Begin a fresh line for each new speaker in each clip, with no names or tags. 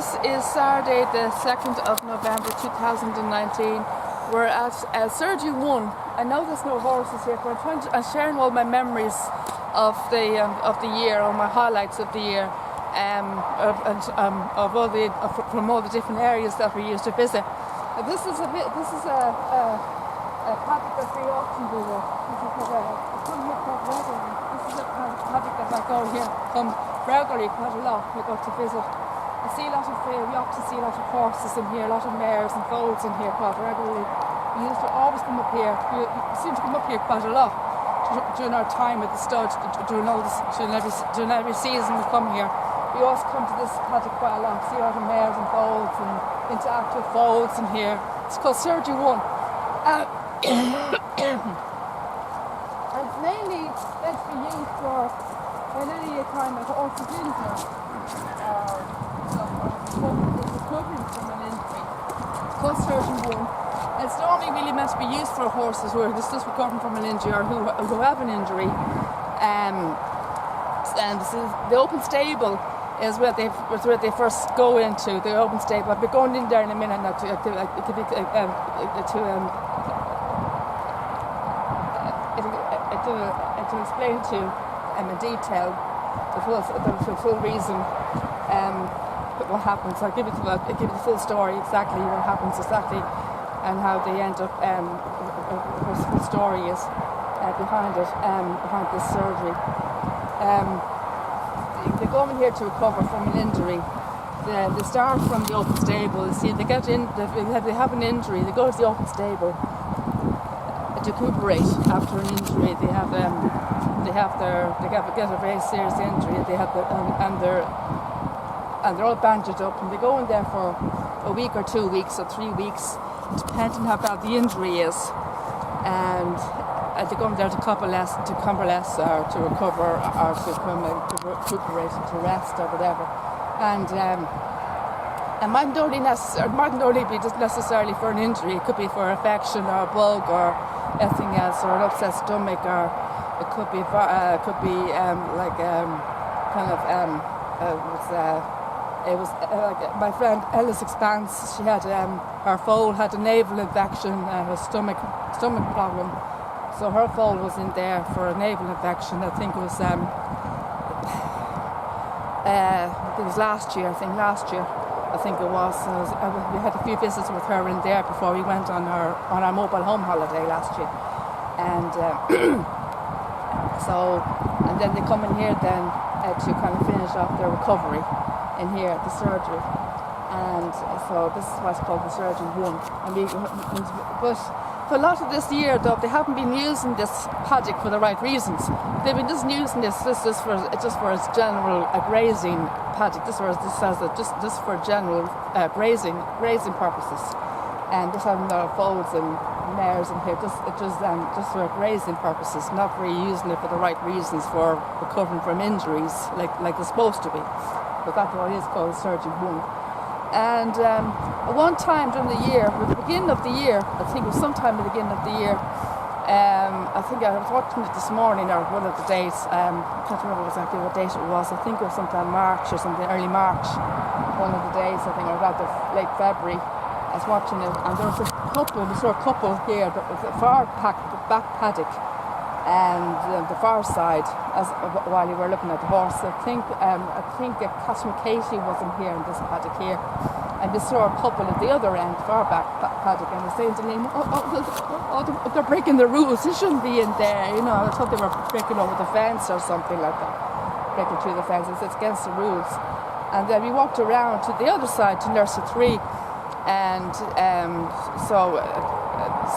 This is Saturday, the 2nd of November 2019. We're at Surgery 1. I know there's no horses here, but I'm sharing all my memories of the year, or my highlights of the year, from all the different areas that we used to visit. This is a paddock that we often do. This is a paddock that I go here, come regularly quite a lot. I go to visit. I see a lot of, we often see a lot of horses in here, a lot of mares and foals in here quite regularly. We used to always come up here. We seem to come up here quite a lot during our time at the stud, during every season we come here. We also come to this paddock quite a lot, see a lot of mares and foals and interactive foals in here. It's called Surgery 1. And it's mainly meant to be used for any kind of horses injury or recovering from an injury. It's called Surgery 1. It's normally really meant to be used for horses who are just recovering from an injury or who have an injury. And this is the open stable is where they first go into the open stable. I'll be going in there in a minute now to explain to in detail the full reason what happens. I'll give you the full story exactly what happens exactly and how they end up what the full story is behind it, behind this surgery. They go in here to recover from an injury. They start from the open stable. See, they get in. They have an injury. They go to the open stable to recuperate after an injury. They get a very serious injury. And they're all bandaged up. And they go in there for a week or 2 weeks or 3 weeks, depending how bad the injury is. And they go in there to convalesce or to recover or to recuperate, to rest or whatever. And it mightn't only be just necessarily for an injury. It could be for infection or a bug or anything else, or an upset stomach, or it could be like my friend Ellis Expanse. She had her foal had a navel infection, a stomach problem. So her foal was in there for a navel infection. I think it was last year. We had a few visits with her in there before we went on our mobile home holiday last year. And and then they come in here then to kind of finish off their recovery in here at the surgery. And so this is what's called the Surgery 1. But for a lot of this year, though, they haven't been using this paddock for the right reasons. They've been just using this just for its general grazing paddock. Just for general grazing purposes, and just having a lot of foals and mares in here, just for grazing purposes, not for using it for the right reasons for recovering from injuries like they're supposed to be. But that's what it is called Surgery 1. And at one time during the year, at the beginning of the year, I think it was sometime at the beginning of the year, I think I was watching it this morning, or one of the days, I can't remember exactly what date it was. I think it was sometime March or something, early March, one of the days, I think, or about the late February. I was watching it, and there was a couple here, that was a far back paddock, and the far side, while you were looking at the horse. I think Catherine Katie wasn't here in this paddock here, and they saw a couple at the other end, far back paddock, and they're saying to me, they're breaking the rules, they shouldn't be in there, I thought they were breaking over the fence or something like that, breaking through the fence. It's against the rules. And then we walked around to the other side, to Nursery 3, and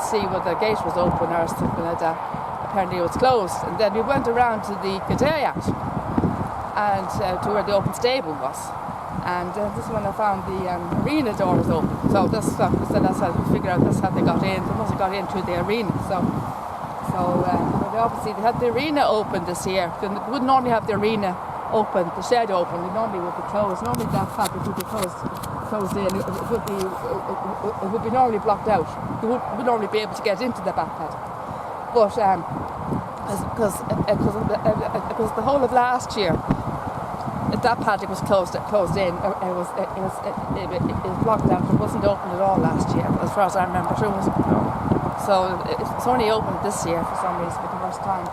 see whether the gate was open or something like that. Apparently it was closed. And then we went around to the Gadayat and to where the open stable was. And this is when I found the arena door was open. So that's how we figured out that's how they got in. They must have got in through the arena. So they had the arena open this year. They wouldn't normally have the arena open, the shed open. It normally would be closed. Normally that paddock would be closed in. It would be normally blocked out. You would normally be able to get into the back paddock. But because the whole of last year, that paddock was closed in. It was blocked out. It wasn't open at all last year, as far as I remember. It wasn't. So it's only opened this year for some reason for the first time.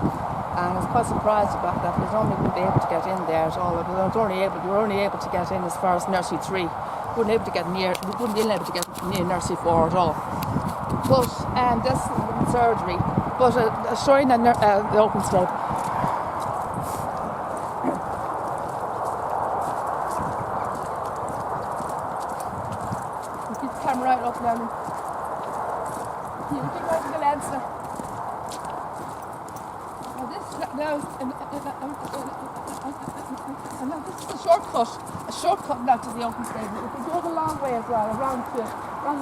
And I was quite surprised about that. We only wouldn't be able to get in there at all. We were only able to get in as far as nursery 3. We wouldn't be able to get near nursery 4 at all. But that's surgery. But showing the open stable. Keep the camera right up now. You keep right to the lens now. Now this is a shortcut now to the open stable. It can go a long way as well, around the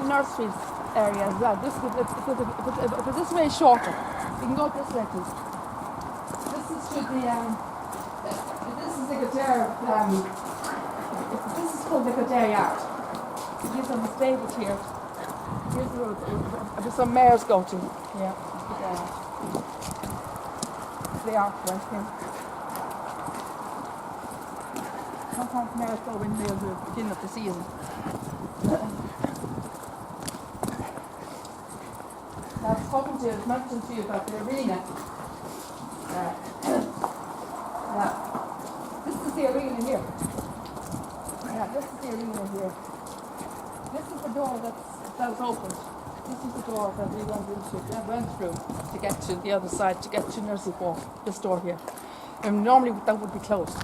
nurseries area as well. But this way is shorter. You can go this way, please. This is the Kildare. This is called the Kildare Yard. These are the stables here. Here's the road. There's some mares go to. Yeah. They are right here. Sometimes mares go in there at the beginning of the season. Now I've spoken to you, I've mentioned to you about the arena. This is the arena here. This is the arena here. This is the door that was opened. This is the door that we went through to get to the other side, to get to Nursery 4, this door here. And normally that would be closed.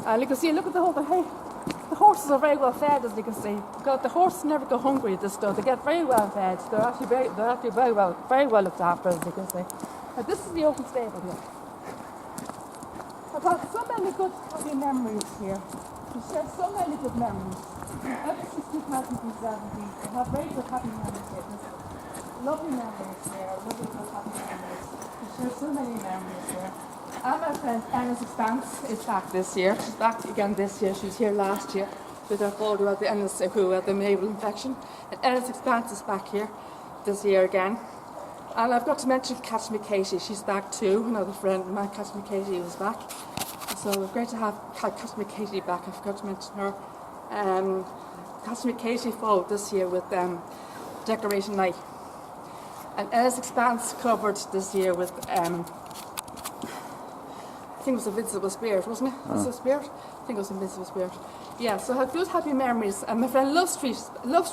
And you can see, look at the horses are very well fed, as you can see. Because the horses never go hungry at this store. They get very well fed. They're actually very well looked after, as you can see. And this is the open stable here. I've had so many good happy memories here. We shared so many good memories. Ever since 2017, I have very good happy memories here. Lovely memories here, lovely good happy memories. We share so many memories here. And my friend Anna's Expanse is back this year. She's back again this year. She was here last year with her father who had the naval infection. And Anna's Expanse is back here this year again. And I've got to mention Catch Me Katie. She's back too. Another friend of mine, Catch Me Katie, was back. So it's great to have Catch Me Katie back. I forgot to mention her. Catch Me Katie followed this year with Decoration Night. And Anna's Expanse covered this year with I think it was Invincible Spirit, wasn't it? Was it Spirit? I think it was Invincible Spirit. Yeah, so I have good happy memories. And my friend Love Street is back. Love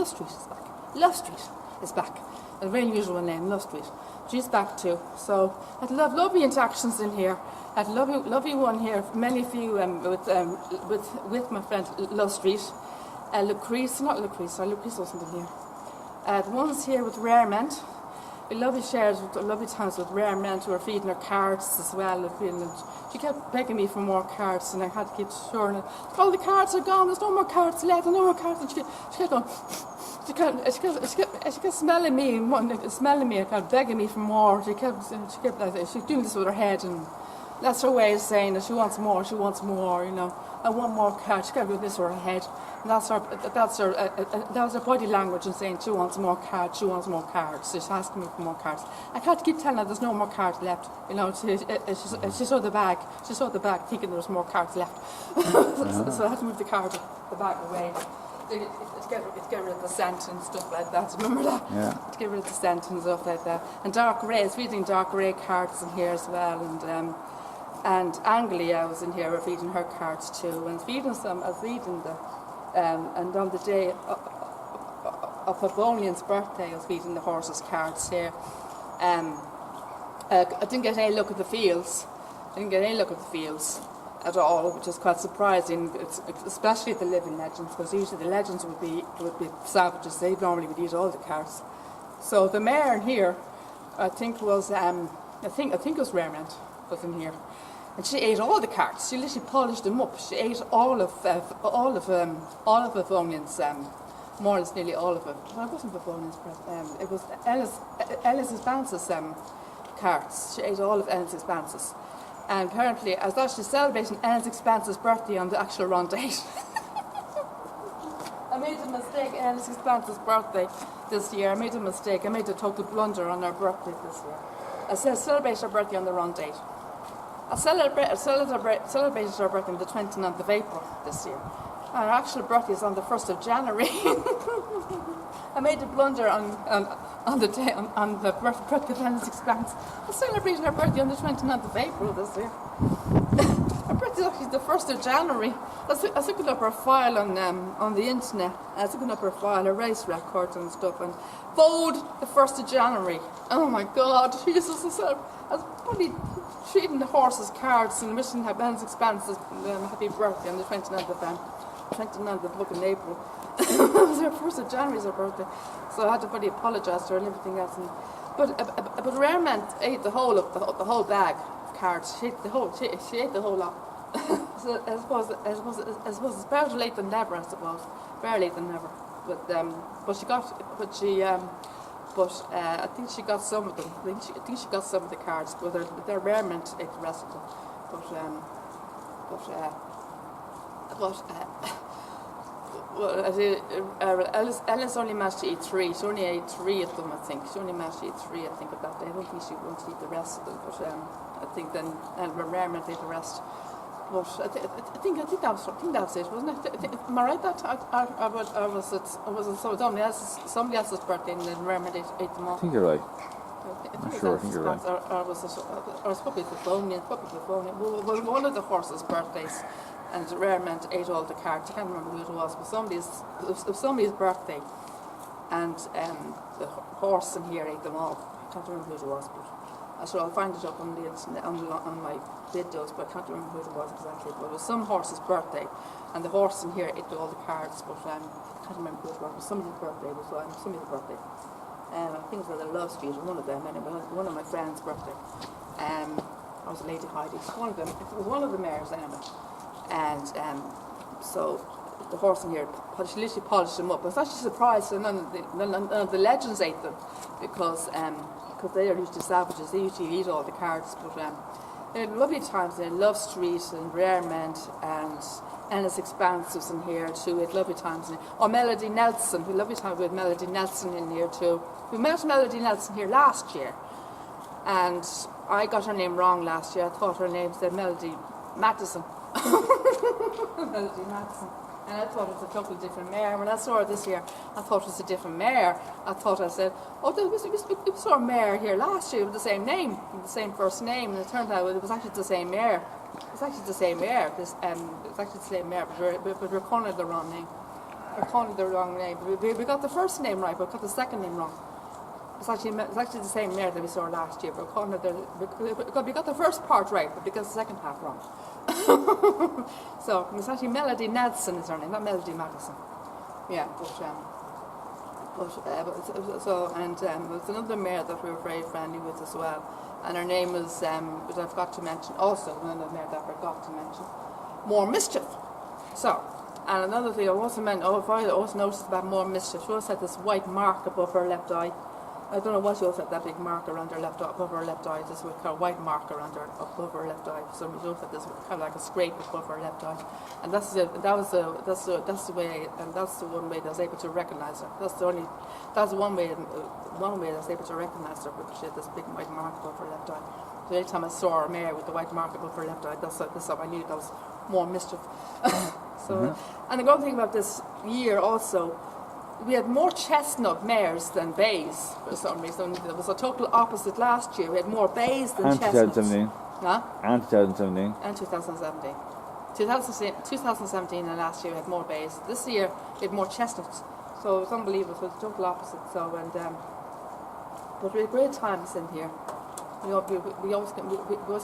Street is back. Love Street is back. A very unusual name, Love Street. She's back too. So I'd love lovely interactions in here. I'd lovely one here. Many of you with my friend Love Street. Lucrece wasn't in here. The ones here with Rare Mint. We lovely shares, lovely times with Rare Mint who were feeding her cards as well. She kept begging me for more cards, and I had to keep assuring her, all the cards are gone, there's no more cards left, no more cards. And she kept going, she kept smelling me, kind of begging me for more. She kept doing this with her head, and that's her way of saying that she wants more, you know. I want more cards. She kept doing this with her head. And that was her body language in saying she wants more cards, She's asking me for more cards. I had to keep telling her there's no more cards left. You know, she saw the bag. She saw the bag thinking there was more cards left. So I had to move the bag away. To get rid of the scent and stuff like that. Remember that?
Yeah.
To get rid of the scent and stuff like that. And dark grey, I was feeding dark grey cards in here as well. And Anglia was in here feeding her cards too. And I was feeding the and on the day of Pavonian's birthday, I was feeding the horses cards here. I didn't get any look at the fields. At all, which is quite surprising, especially the living legends, because usually the legends would be savages. They normally would eat all the cards. So the mare in here, I think it was Rare Mint was in here. And she ate all the cards. She literally polished them up. She ate all of Pavonian's, more or less nearly all of it. Well, it wasn't Pavonian's, it was Ellis Expanse's cards. She ate all of Ellis Expanse's. And apparently, I was actually celebrating Ellis Expanse's birthday on the actual wrong date. I made a mistake, Ellis Expanse's birthday this year. I made a mistake. I made a total blunder on her birthday this year. I celebrated her birthday on the wrong date. I celebrated our birthday on the 29th of April this year. And our actual birthday is on the 1st of January. I made a blunder on the day on the birthday of Ellis Expanse. I celebrated our birthday on the 29th of April this year. Our birthday is actually the 1st of January. I was looking up our file on the internet. I was looking up our file, our race records and stuff, and Bode the 1st of January. Oh my God, Jesus! I was probably treating the horses cards and wishing Ellis Expanse happy birthday on the 29th of fucking April. It was her 1st of January is her birthday, so I had to fully apologise to her and everything else. But Rarement ate the whole bag of cards. She ate the whole lot. So I suppose it's better late than never. I suppose better late than never. I think she got some of them. I think she got some of the cards, but they're Rarement ate the rest of them. Ellis only managed to eat 3. She only ate 3 of them, I think. She only managed to eat 3, I think, of that day. I don't think she wanted to eat the rest of them, but I think then Rarement ate the rest. But I think that was it, wasn't it? Am I right that was it somebody else's birthday and then Rarement ate them all?
I think you're right. I'm sure. I think you're right.
Or was it probably Favonian? Well, one of the horses' birthdays. And Rarement ate all the cards. I can't remember who it was, but it was somebody's birthday, and the horse in here ate them all. I can't remember who it was, but I'll find it up on the internet, on my videos, but I can't remember who it was exactly. But it was some horse's birthday, and the horse in here ate all the cards, but I can't remember who it was. It was somebody's birthday. I think it was at Love Street, or one of them, anyway, one of my friends' birthday. I was a Lady Heidi. One of them. It was one of the mares anyway. And so the horse in here, she literally polished them up. I was actually surprised that none of the legends ate them because they are usually savages. They usually eat all the cards. But they had lovely times. They had Love Street and Rarement and Ellis Expanse was in here too. We had lovely times in here. Or Melody Nelson. We had lovely time with Melody Nelson in here too. We met Melody Nelson here last year. And I got her name wrong last year. I thought her name said Melody Mattison. Melody Madison. And I thought it was a totally different mare. When I saw her this year, I thought it was a different mare. I said, it was our mare here last year with the same name, with the same first name, and it turned out it was actually the same mare. It's actually the same mare. It's actually the same mare, but we're calling it the wrong name. We're calling it the wrong name. We got the first name right, but we got the second name wrong. It's actually the same mare that we saw last year, but we're calling it we got the first part right, but we got the second half wrong. So it's actually Melody Nelson is her name, not Melody Madison. Yeah, there's another mare that we were very friendly with as well, and her name was, but I forgot to mention, also another mare that I forgot to mention, More Mischief. So, and another thing I also noticed about More Mischief, she also had this white mark above her left eye. I don't know what she also had that big mark around her left eye, above her left eye. This kind of white mark around her above her left eye. So she also had this kind of like a scrape above her left eye, and that's the way, and that's the one way that I was able to recognise her. That's one way that I was able to recognise her, because she had this big white mark above her left eye. So every time I saw her mare with the white mark above her left eye, that's how I knew that was More Mischief. And the good thing about this year also, we had more chestnut mares than bays for some reason. There was a total opposite last year. We had more bays than chestnuts.
2017.
Huh?
And 2017.
And 2017. 2017 and last year we had more bays. This year we had more chestnuts. So it was unbelievable. So it was the total opposite. So but we had great times in here. We always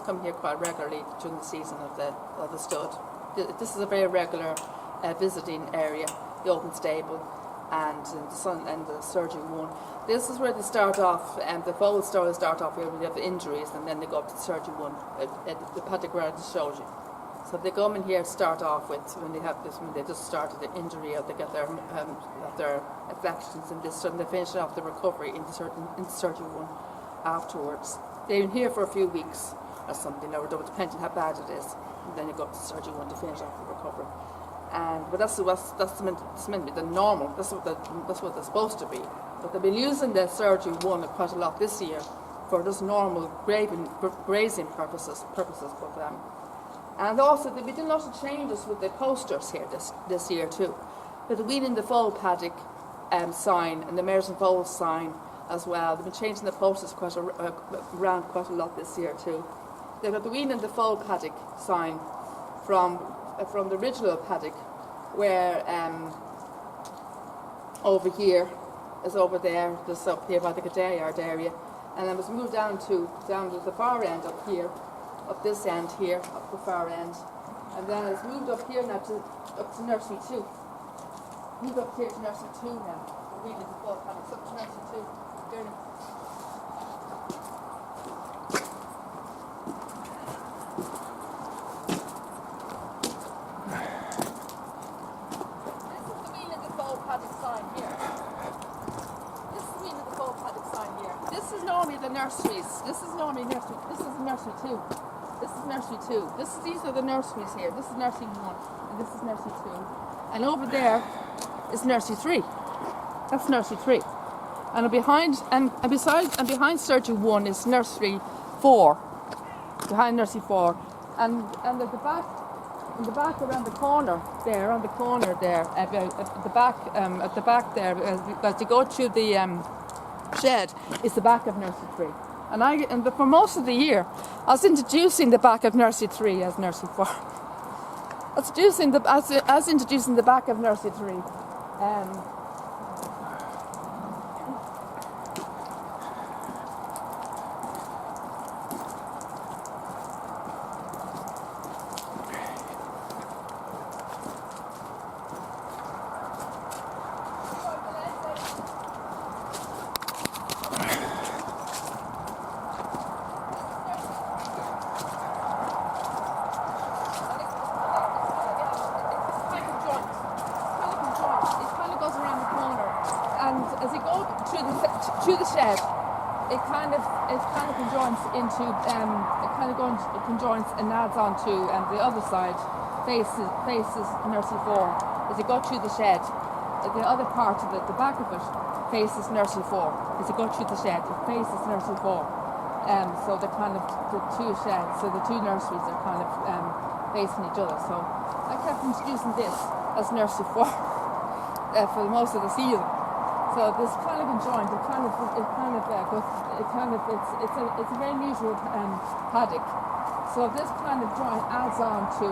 come here quite regularly during the season of the stud. This is a very regular visiting area. The open stable. And the Sun and the Surgery One. This is where they start off, and the foal start off where we have injuries, and then they go up to the Surgery One, the Patagra de Shoji. So they come in here to start off with when they just started the injury, or they get their affections in this, and they finish off the recovery in the Surgery One afterwards. They're in here for a few weeks or something, or depending how bad it is, and then you go up to the Surgery One to finish off the recovery. But that's meant to be the normal. That's what they're supposed to be. But they've been using the Surgery One quite a lot this year for just normal grazing purposes. And also there'll be a lot of changes with the posters here this year too. With the Wean in the Foal paddock sign and the Mares and Foals sign as well. They've been changing the posters around quite a lot this year too. They've got the Wean in the Foal paddock sign from the original paddock, where over here is over there, just up here by the Gadea Yard area, and then it was moved down to the far end up here, up this end here, up the far end, and then it's moved up here now up to Nursery 2. Moved up here to Nursery 2 now. Really the full paddock, it's up to Nursery 2. There now. Nurseries. This is normally nursery. This is Nursery 2. This is Nursery 2. These are the nurseries here. This is Nursery 1, and this is Nursery 2. And over there is Nursery 3. That's Nursery 3. And behind behind Surgery 1 is Nursery 4. Behind Nursery 4, and at the back, in the back around the corner there, at the back there, as you go through the shed, is the back of Nursery 3. And for most of the year, I was introducing the back of Nursery 3 as Nursery 4. I was introducing the back of Nursery 3. Through the shed, it kind of conjoins into conjoins and adds on to the other side, faces Nursery 4. As you go through the shed, the other part of it, the back of it, faces Nursery 4. As you go through the shed, it faces Nursery 4. So they're kind of the two sheds, so the two nurseries are kind of facing each other. So I kept introducing this as Nursery 4 for most of the season. So this kind of conjoined, it's a very unusual paddock. So this kind of joint adds on to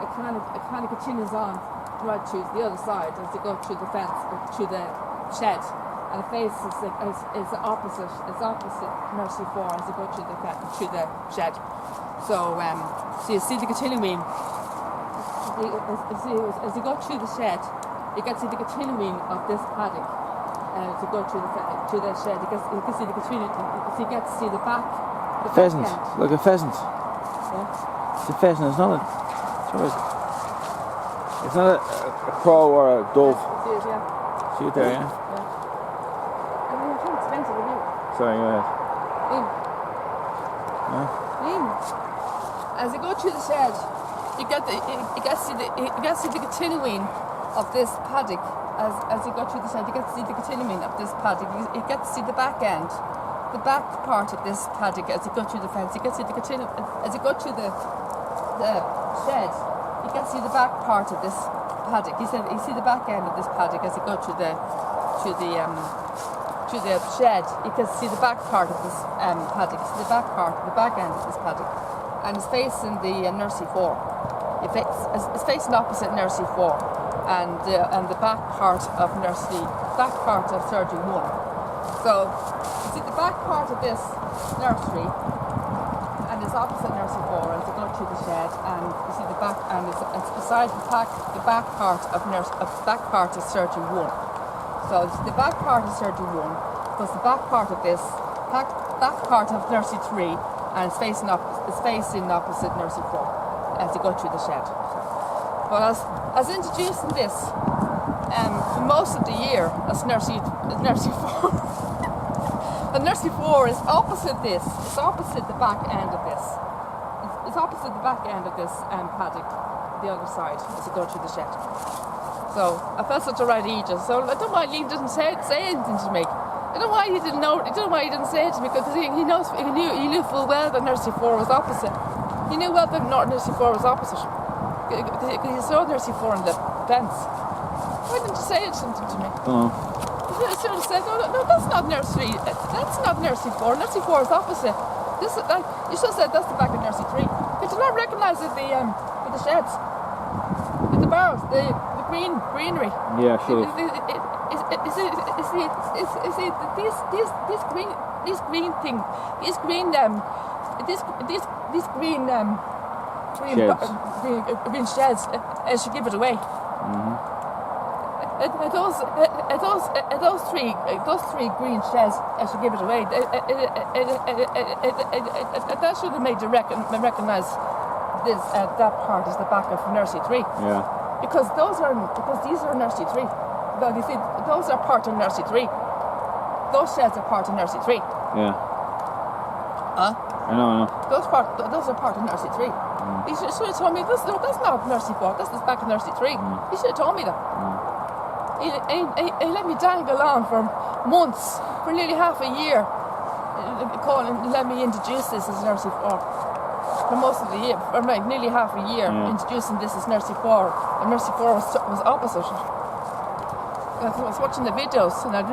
it kind of continues on right through the other side as you go through the fence, through the shed, and the face is opposite Nursery 4 as you go through the shed. So you see the continuing as you go through the shed. You can see the continuing of this paddock to go through the shed. You can see the continuing. You get to see the back. The
pheasant.
Back
Look, a pheasant.
Yeah.
It's a pheasant. It's not a. It's not a crow or a dove.
See it, yeah.
See it there, yeah.
I mean, it's too expensive, isn't it?
Sorry, go ahead.
As you go through the shed, you get to see the continuing of this paddock. As you go through the shed, you get to see the continuing of this paddock. You get to see the back end, the back part of this paddock as you go through the fence. You get to see the continue as you go through the shed. You get to see the back part of this paddock. You see the back end of this paddock as you go through the shed. You can see the back part of this paddock. You see the back end of this paddock, and it's facing the Nursery 4. It's facing opposite Nursery 4. And the back part of Surgery 1. So you see the back part of this nursery, and it's opposite Nursery 4 as you go through the shed, and you see the back, and it's beside the back part of Surgery 1. So it's the back part of Surgery 1 plus the back part of this back part of Nursery 3, and it's facing opposite Nursery 4 as you go through the shed. But I was introducing this for most of the year as Nursery 4. But Nursery 4 is opposite this. It's opposite the back end of this. It's opposite the back end of this paddock, the other side, as you go through the shed. So I felt such a right Aegis. So I don't mind Liam doesn't say anything to me. I don't know why he didn't know. I don't know why he didn't say it to me because he knew full well that Nursery 4 was opposite. He knew well that Nursery 4 was opposite. Because he saw Nursery 4 on the fence. Why didn't you say it to me? You should have said, no, that's not Nursery. That's not Nursery 4. Nursery 4 is opposite. This is like you should have said that's the back of Nursery 3. Did you not recognise it with the sheds, with the barrels, the greenery?
Yeah, sure.
These green things, these green sheds, I should give it away. Those three green sheds, I should give it away. That should have made you recognise this that part is the back of Nursery 3.
Yeah.
Because these are Nursery 3. Well, you see, those are part of Nursery 3. Those sheds are part of Nursery 3.
Yeah.
Huh?
I know.
Those are part of Nursery 3. You should have told me that's not Nursery 4. This is back of Nursery 3. You should have told me that. He let me dangle on for months, for nearly half a year, let me introduce this as Nursery 4. For most of the year, for nearly half a year, introducing this as Nursery 4. And Nursery 4 was opposite. I was watching the videos, and I was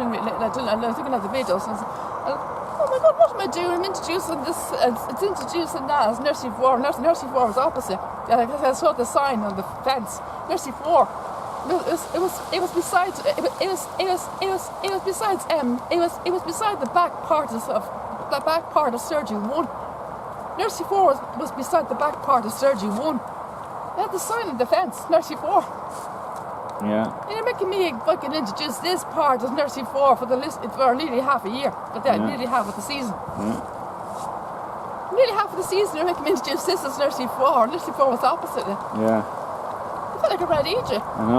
looking at the videos, and I was like, oh my God, what am I doing? I'm introducing this, it's introducing that as Nursery 4. Nursery 4 was opposite. I saw the sign on the fence, Nursery 4. It was beside the back part of Surgery 1. Nursery 4 was beside the back part of Surgery 1. They had the sign on the fence, Nursery 4.
Yeah.
You're making me fucking introduce this part of Nursery 4 for nearly half a year, but nearly half of the season. Nearly half of the season, you're making me introduce this as Nursery 4. Nursery 4 was opposite it.
Yeah.
I felt like I read Egypt.
I know.